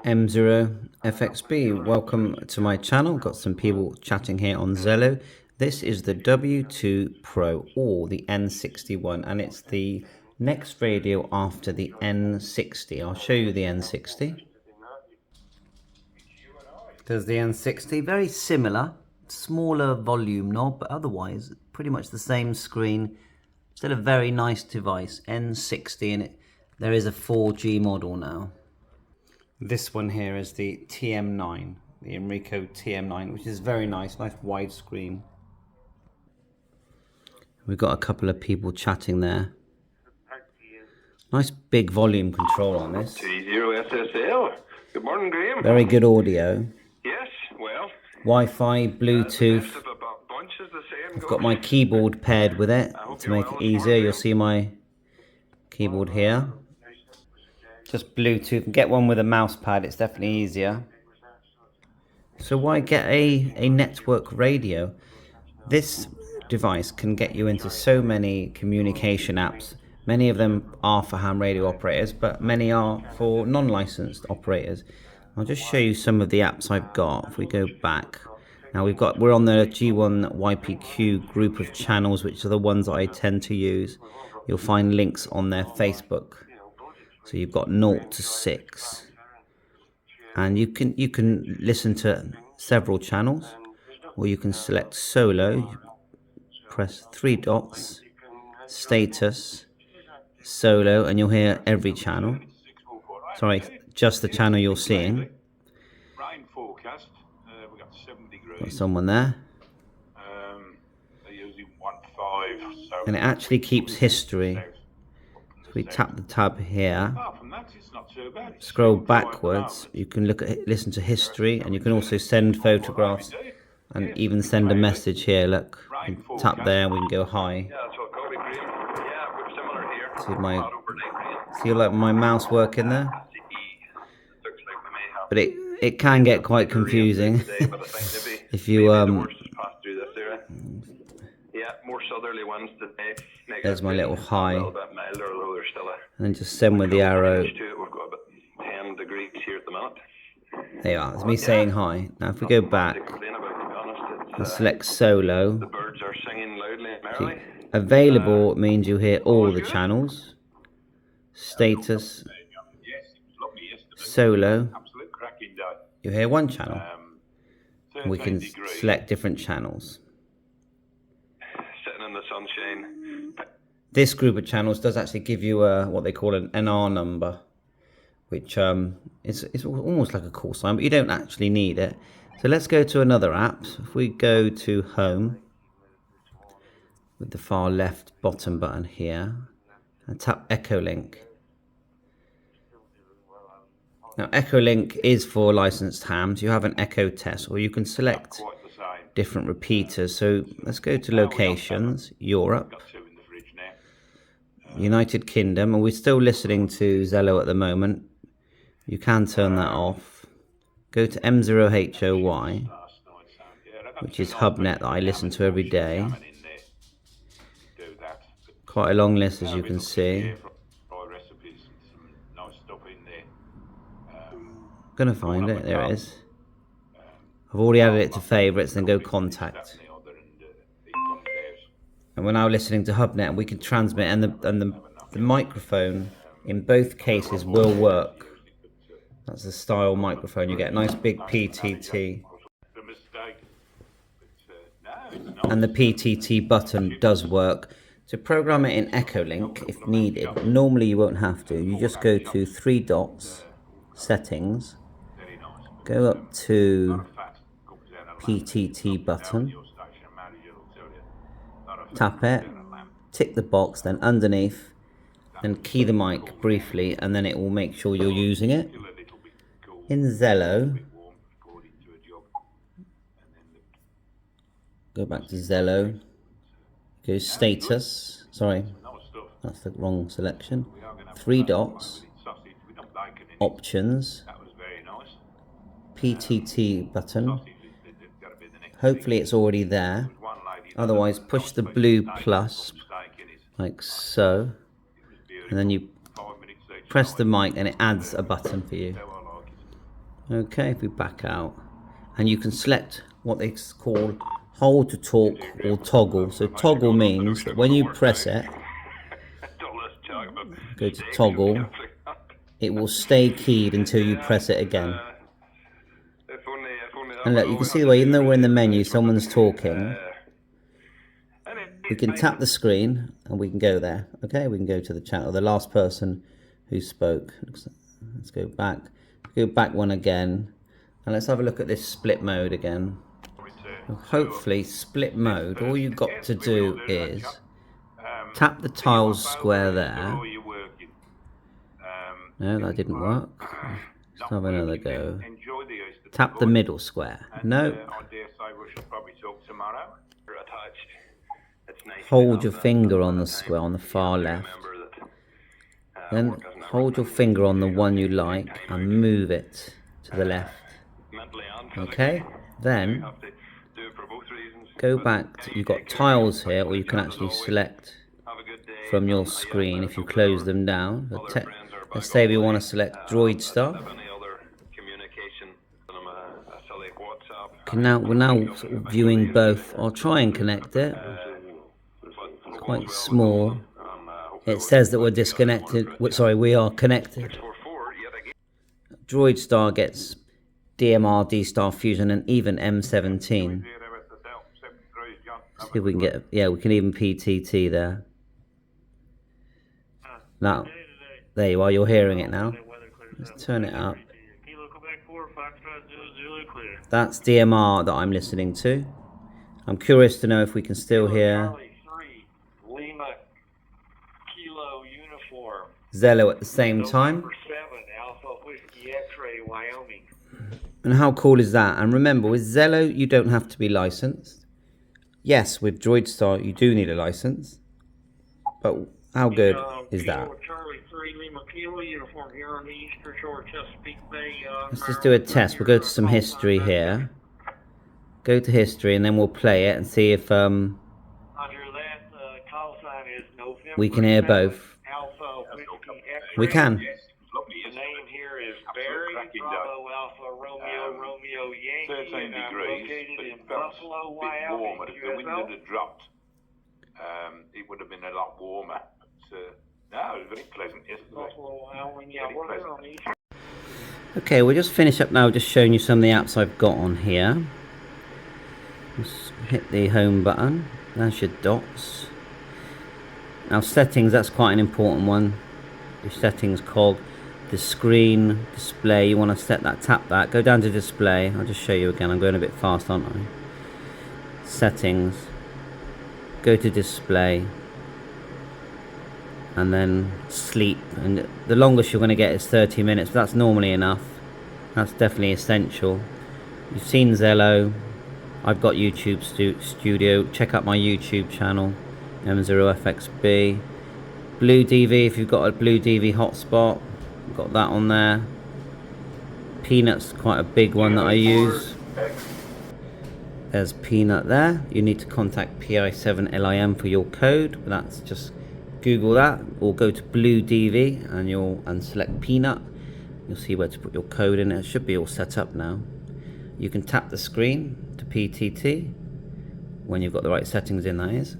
M0FXB, welcome to my channel. Got some people chatting here on Zello. This is the W2 Pro or the N61, and it's the next radio after the N60. I'll show you the N60. There's the N60, very similar, smaller volume knob, but otherwise pretty much the same screen. Still a very nice device, N60, and there is a 4G model now. This one here is the TM9, the Enrico TM9, which is very nice widescreen. We've got a couple of people chatting there. Nice big volume control on this. 30 SSL. Good morning, Graham. Very good audio. Yes, well. Wi-Fi, Bluetooth. I've got my keyboard paired with it to make it easier. You'll see my keyboard here. Just Bluetooth. Get one with a mouse pad, it's definitely easier. So why get a network radio? This device can get you into so many communication apps. Many of them are for ham radio operators, but many are for non-licensed operators. I'll just show you some of the apps I've got. If we go back, now we're on the G1YPQ group of channels, which are the ones that I tend to use. You'll find links on their Facebook. So you've got 0 to 6, and you can listen to several channels, or you can select solo. Press 3 dots, status, solo, and you'll hear every channel. Sorry, just the channel you're seeing. Got someone there. And it actually keeps history. If we tap the tab here, scroll backwards, you can listen to history, and you can also send photographs and even send a message here. Look, we can tap there and we can go hi. See like my mouse working there? But it can get quite confusing if you more southerly winds today. There's my little high, and then just send with the arrow. We've got about 10 degrees here at the minute. There you are, it's me saying hi. Now if we go back and select solo, the birds are singing loudly and merrily. Available means you hear all the channels. Status, solo, you hear one channel. We can select different channels. Sitting in the sunshine. This group of channels does actually give you what they call an NR number, which is almost like a call sign, but you don't actually need it. So let's go to another app. If we go to home with the far left bottom button here and tap Echolink. Now Echolink is for licensed hams. You have an echo test, or you can select different repeaters. So let's go to locations, Europe, United Kingdom, and we're still listening to Zello at the moment. You can turn that off. Go to M0HOY, which is HubNet that I listen to every day. Quite a long list, as you can see. Gonna find it, there it is. I've already added it to favorites, then go contact. And we're now listening to HubNet, and we can transmit, and the microphone in both cases will work. That's the style microphone. You get a nice big PTT. And the PTT button does work. To program it in Echolink, if needed, normally you won't have to. You just go to 3 dots, settings, go up to PTT button, tap it, tick the box, then underneath, then key the mic briefly, and then it will make sure you're using it. In Zello, go back to Zello, go status, sorry, that's the wrong selection, 3 dots, options, PTT button, hopefully it's already there, otherwise push the blue plus, like so, and then you press the mic and it adds a button for you. Okay, if we back out, and you can select what they call hold to talk or toggle. So toggle means that when you press it, go to toggle, it will stay keyed until you press it again. And look, you can see the way, even though we're in the menu, someone's talking, we can tap the screen and we can go there. Okay, we can go to the chat, or the last person who spoke. Let's go back. Go back one again. And let's have a look at this split mode again. Hopefully, split mode, all you've got to do is tap the tiles square there. No, that didn't work. Let's have another go. Tap the middle square. No. Hold your finger on the square on the far left. Then hold your finger on the one you like and move it to the left. Okay? Then go back to, you've got tiles here, or you can actually select from your screen if you close them down. Let's say we want to select Droid Star. Okay, now we're sort of viewing both. I'll try and connect it. It's quite small. It says that we're disconnected. Sorry, we are connected. Droid Star gets DMR, D-Star Fusion, and even M17. See if we can get, yeah, we can even PTT there. Now, there you are, you're hearing it now. Let's turn it up. That's DMR that I'm listening to. I'm curious to know if we can still hear Zello at the same time. And how cool is that? And remember, with Zello, you don't have to be licensed. Yes, with Droid Star, you do need a license. But how good is that? Let's just do a test. We'll go to some history here. Go to history, and then we'll play it and see if we can hear both. We can. The name here is Barry Bravo Alpha Romeo Romeo Yankee, 13 and I'm degrees, located but in it felt Buffalo, a bit Wyoming. warmer. If the wind had dropped, it would have been a lot warmer. But, no, it was very pleasant yesterday. Buffalo, Wyoming. Yeah, we're on East. Okay, we'll just finish up now, just showing you some of the apps I've got on here. Just hit the home button. There's your dots. Now settings, that's quite an important one. Your settings cog, the screen display, you want to set that, tap that, go down to display. I'll just show you again, I'm going a bit fast, aren't I? Settings, go to display, and then sleep. And the longest you're going to get is 30 minutes, but that's normally enough. That's definitely essential. You've seen Zello. I've got YouTube Studio. Check out my YouTube channel, M0FXB. Blue DV, if you've got a Blue DV hotspot, I've got that on there. Peanut's quite a big one that I use. There's Peanut there. You need to contact PI7LIM for your code. That's just Google that, or go to Blue DV and select Peanut. You'll see where to put your code in. It should be all set up now. You can tap the screen to PTT when you've got the right settings in, that is.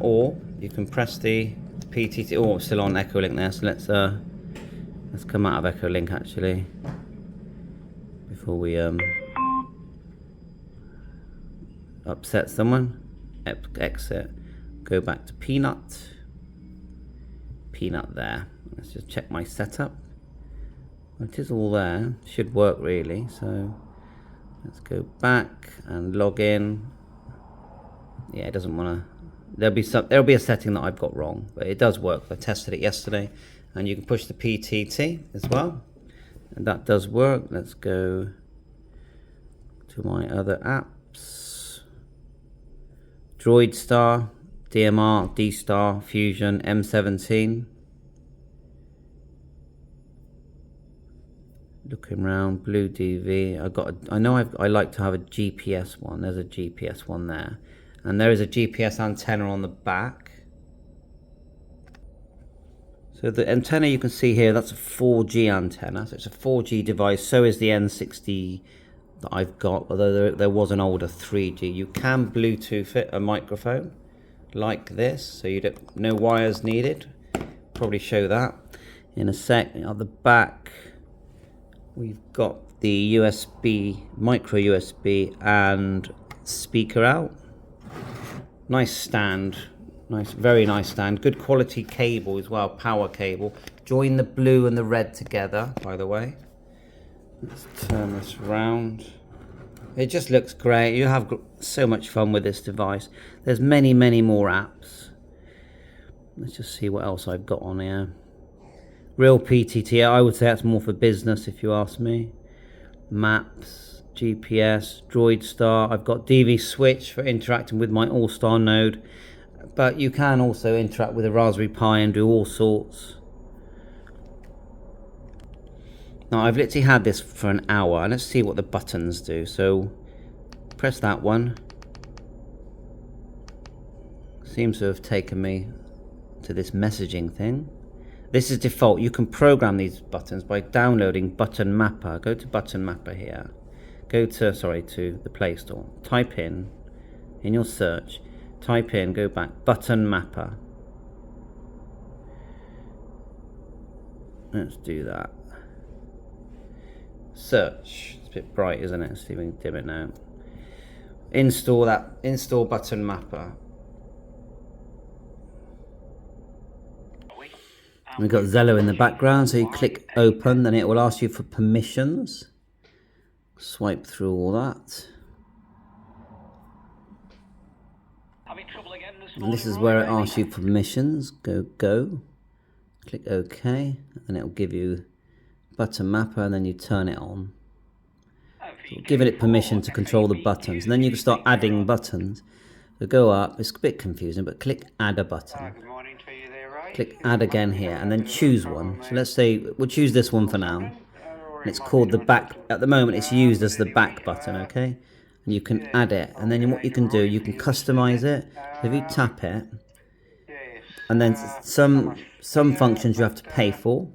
Or you can press the PTT. Oh, I'm still on Echolink there, so let's come out of Echolink actually before we upset someone. Exit. Go back to Peanut there. Let's just check my setup. It is all there, should work really. So let's go back and log in. Yeah, it doesn't want to. There'll be a setting that I've got wrong, but it does work. I tested it yesterday, and you can push the PTT as well, and that does work. Let's go to my other apps. Droid Star, DMR, D-Star, Fusion, M17. Looking around, Blue DV. I like to have a GPS one. There's a GPS one there. And there is a GPS antenna on the back. So the antenna you can see here, that's a 4G antenna. So it's a 4G device. So is the N60 that I've got, although there was an older 3G. You can Bluetooth it, a microphone, like this. So you don't, no wires needed. Probably show that in a sec. At the back, we've got the USB, micro USB and speaker out. Nice stand. Nice, very nice stand. Good quality cable as well, power cable. Join the blue and the red together, by the way. Let's turn this around. It just looks great. You have so much fun with this device. There's many, many more apps. Let's just see what else I've got on here. Real PTT, I would say that's more for business if you ask me. Maps, GPS, Droid Star. I've got DV Switch for interacting with my All-Star node. But you can also interact with a Raspberry Pi and do all sorts. Now I've literally had this for an hour, and let's see what the buttons do. So press that one. Seems to have taken me to this messaging thing. This is default. You can program these buttons by downloading Button Mapper. Go to Button Mapper here. Go to, sorry, to the Play Store. Type in your search. Type in, go back, Button Mapper. Let's do that. Search. It's a bit bright, isn't it? Let's see if we can dim it now. Install Button Mapper. We've got Zello in the background, so you click open, then it will ask you for permissions. Swipe through all that. And this is where it asks you for permissions. Go. Click OK, and it will give you Button Mapper, and then you turn it on. So giving it permission to control the buttons, and then you can start adding buttons. So go up. It's a bit confusing, but click Add a button. Click Add again here, and then choose one. So let's say we'll choose this one for now. And it's called the back. At the moment, it's used as the back button. Okay. And you can add it, and then what you can do, you can customize it. If you tap it, and then some functions you have to pay for,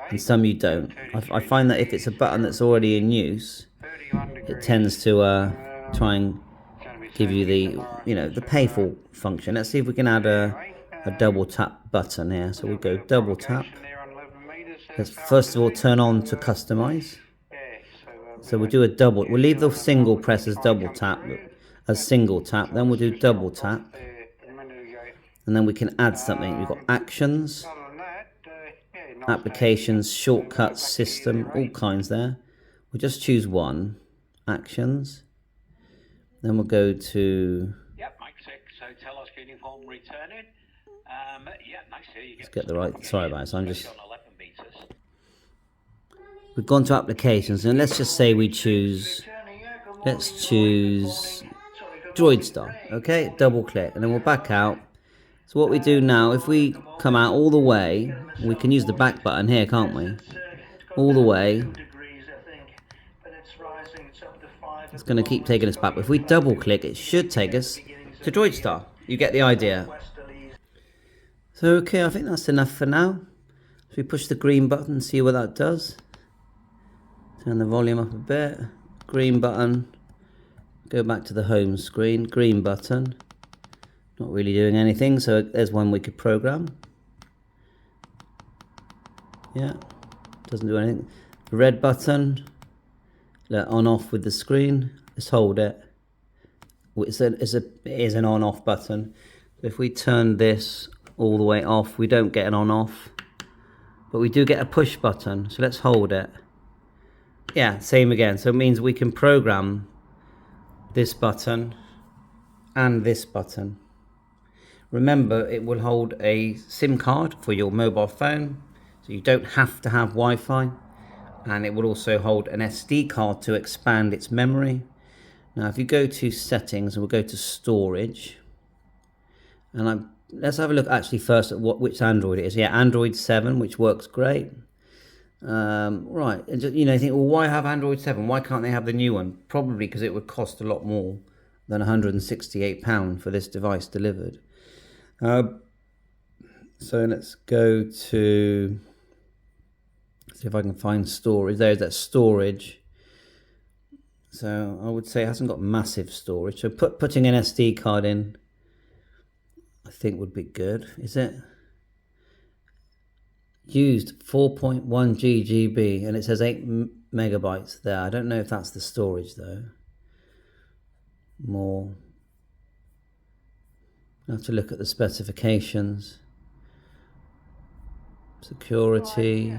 and some you don't. I find that if it's a button that's already in use, it tends to try and give you the pay for function. Let's see if we can add a double tap button here. So we'll go double tap. Let's first of all turn on to customize. So we'll do a double. We'll leave the single press as double tap, single tap. Then we'll do double tap, and then we can add something. We've got actions, applications, shortcuts, system, all kinds there. We'll just choose one, actions. Then we'll go to. Yep, Mike 6 Hotel Oscar uniform returning. Yeah, nice here. You Let's get the right. Sorry about it. So I'm just. We've gone to applications, and let's just say we choose, let's choose Droid Star, okay? Double click, and then we'll back out. So what we do now, if we come out all the way, we can use the back button here, can't we? All the way. It's going to keep taking us back. But if we double click, it should take us to Droid Star. You get the idea. So okay, I think that's enough for now. So we push the green button and see what that does. Turn the volume up a bit. Green button. Go back to the home screen. Green button. Not really doing anything, so there's one we could program. Yeah, doesn't do anything. The red button. On off with the screen. Let's hold it. It is an on off button. So if we turn this all the way off, we don't get an on off, but we do get a push button. So let's hold it. Yeah, same again. So it means we can program this button and this button. Remember, it will hold a SIM card for your mobile phone, so you don't have to have Wi-Fi, and it will also hold an SD card to expand its memory. Now if you go to settings, and we'll go to storage, and let's have a look actually first at which Android it is. Yeah, Android 7, which works great. Right, and just, you think, well, why have Android 7? Why can't they have the new one? Probably because it would cost a lot more than £168 for this device delivered. So let's go to, see if I can find storage. There's that storage. So I would say it hasn't got massive storage. So putting an SD card in, I think would be good. Is it? Used 4.1 GB and it says 8 megabytes there. I don't know if that's the storage though. More. I have to look at the specifications. Security.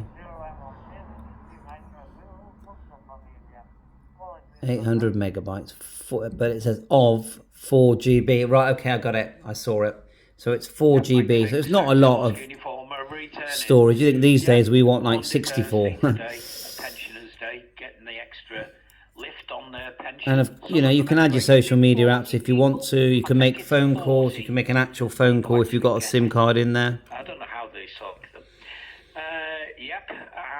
800 megabytes, but it says of 4 GB. Right, okay, I got it. I saw it. So it's 4 GB. So it's not a lot of storage. You think these days we want like 64. And you know, you can add your social media apps if you want to. You can make phone calls. You can make an actual phone call if you've got a SIM card in there. I don't know how they sort them. Yep,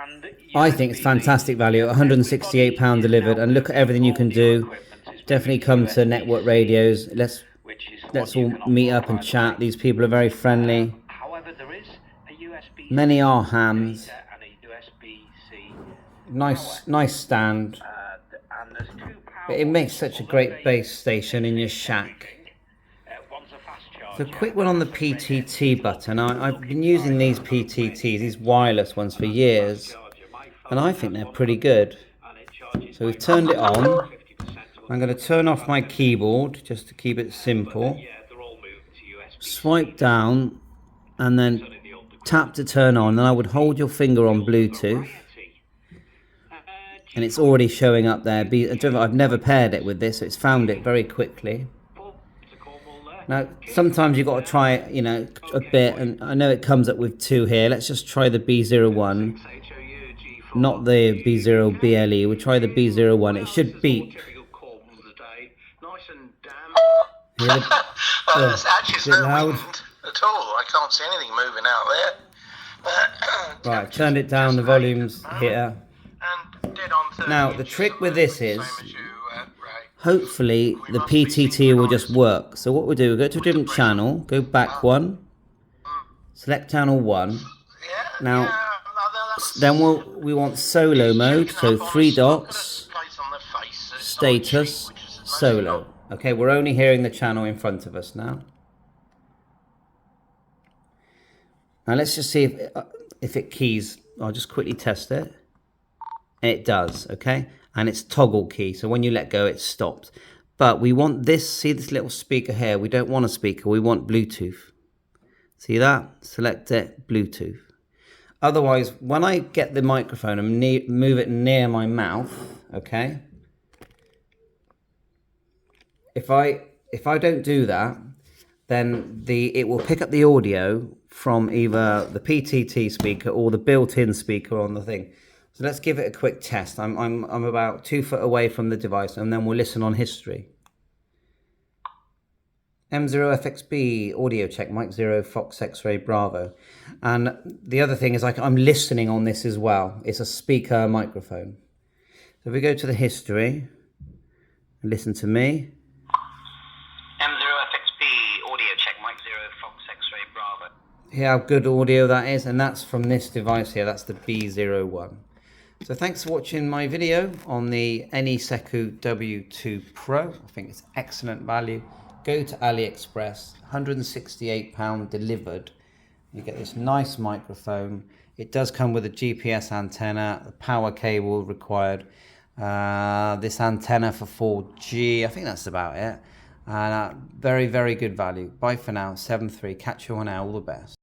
and I think it's fantastic value. £168 delivered, and look at everything you can do. Definitely come to Network Radios. Let's all meet up and chat. These people are very friendly. However, there is a USB. Many are hams. And a USB-C. Nice stand. And there's 2 power. It makes such a great base station in your shack. One's a fast charger. So a quick one on the PTT button. I've been using these PTTs, these wireless ones, for years, and I think they're pretty good. So we've turned it on. I'm going to turn off my keyboard just to keep it simple. Swipe down and then tap to turn on. And I would hold your finger on Bluetooth. And it's already showing up there. I've never paired it with this, so it's found it very quickly. Now, sometimes you've got to try it, you know, a bit, and I know it comes up with 2 here. Let's just try the B01, not the B0BLE. We'll try the B01. It should beep. There's actually no wind at all. I can't see anything moving out there. Right, turned it down, the volume's here. And dead on 30 Now, the trick with this is, same as you, Ray. hopefully the PTT will just work. So what we'll do, we'll go to a different channel, go back one, select channel 1. Now, then we want solo mode, so 3 dots, status, solo. Okay, we're only hearing the channel in front of us now. Now let's just see if it keys. I'll just quickly test it. And it does, okay? And it's toggle key, so when you let go, it stops. But we want this, see this little speaker here? We don't want a speaker, we want Bluetooth. See that? Select it, Bluetooth. Otherwise, when I get the microphone and move it near my mouth, okay? If I don't do that, then it will pick up the audio from either the PTT speaker or the built-in speaker on the thing. So let's give it a quick test. I'm about 2 foot away from the device, and then we'll listen on history. M0FXB, audio check, Mike 0, Fox X-ray, Bravo. And the other thing is I'm listening on this as well. It's a speaker microphone. So if we go to the history and listen to me. M0FXB, audio check, Mike 0, Fox X-ray, Bravo. Hear how good audio that is, and that's from this device here. That's the B01. So thanks for watching my video on the Anysecu W2 Pro. I think it's excellent value. Go to AliExpress, £168 delivered. You get this nice microphone. It does come with a GPS antenna, a power cable required, this antenna for 4G. I think that's about it. And very, very good value. Bye for now. 7-3. Catch you on air. All the best.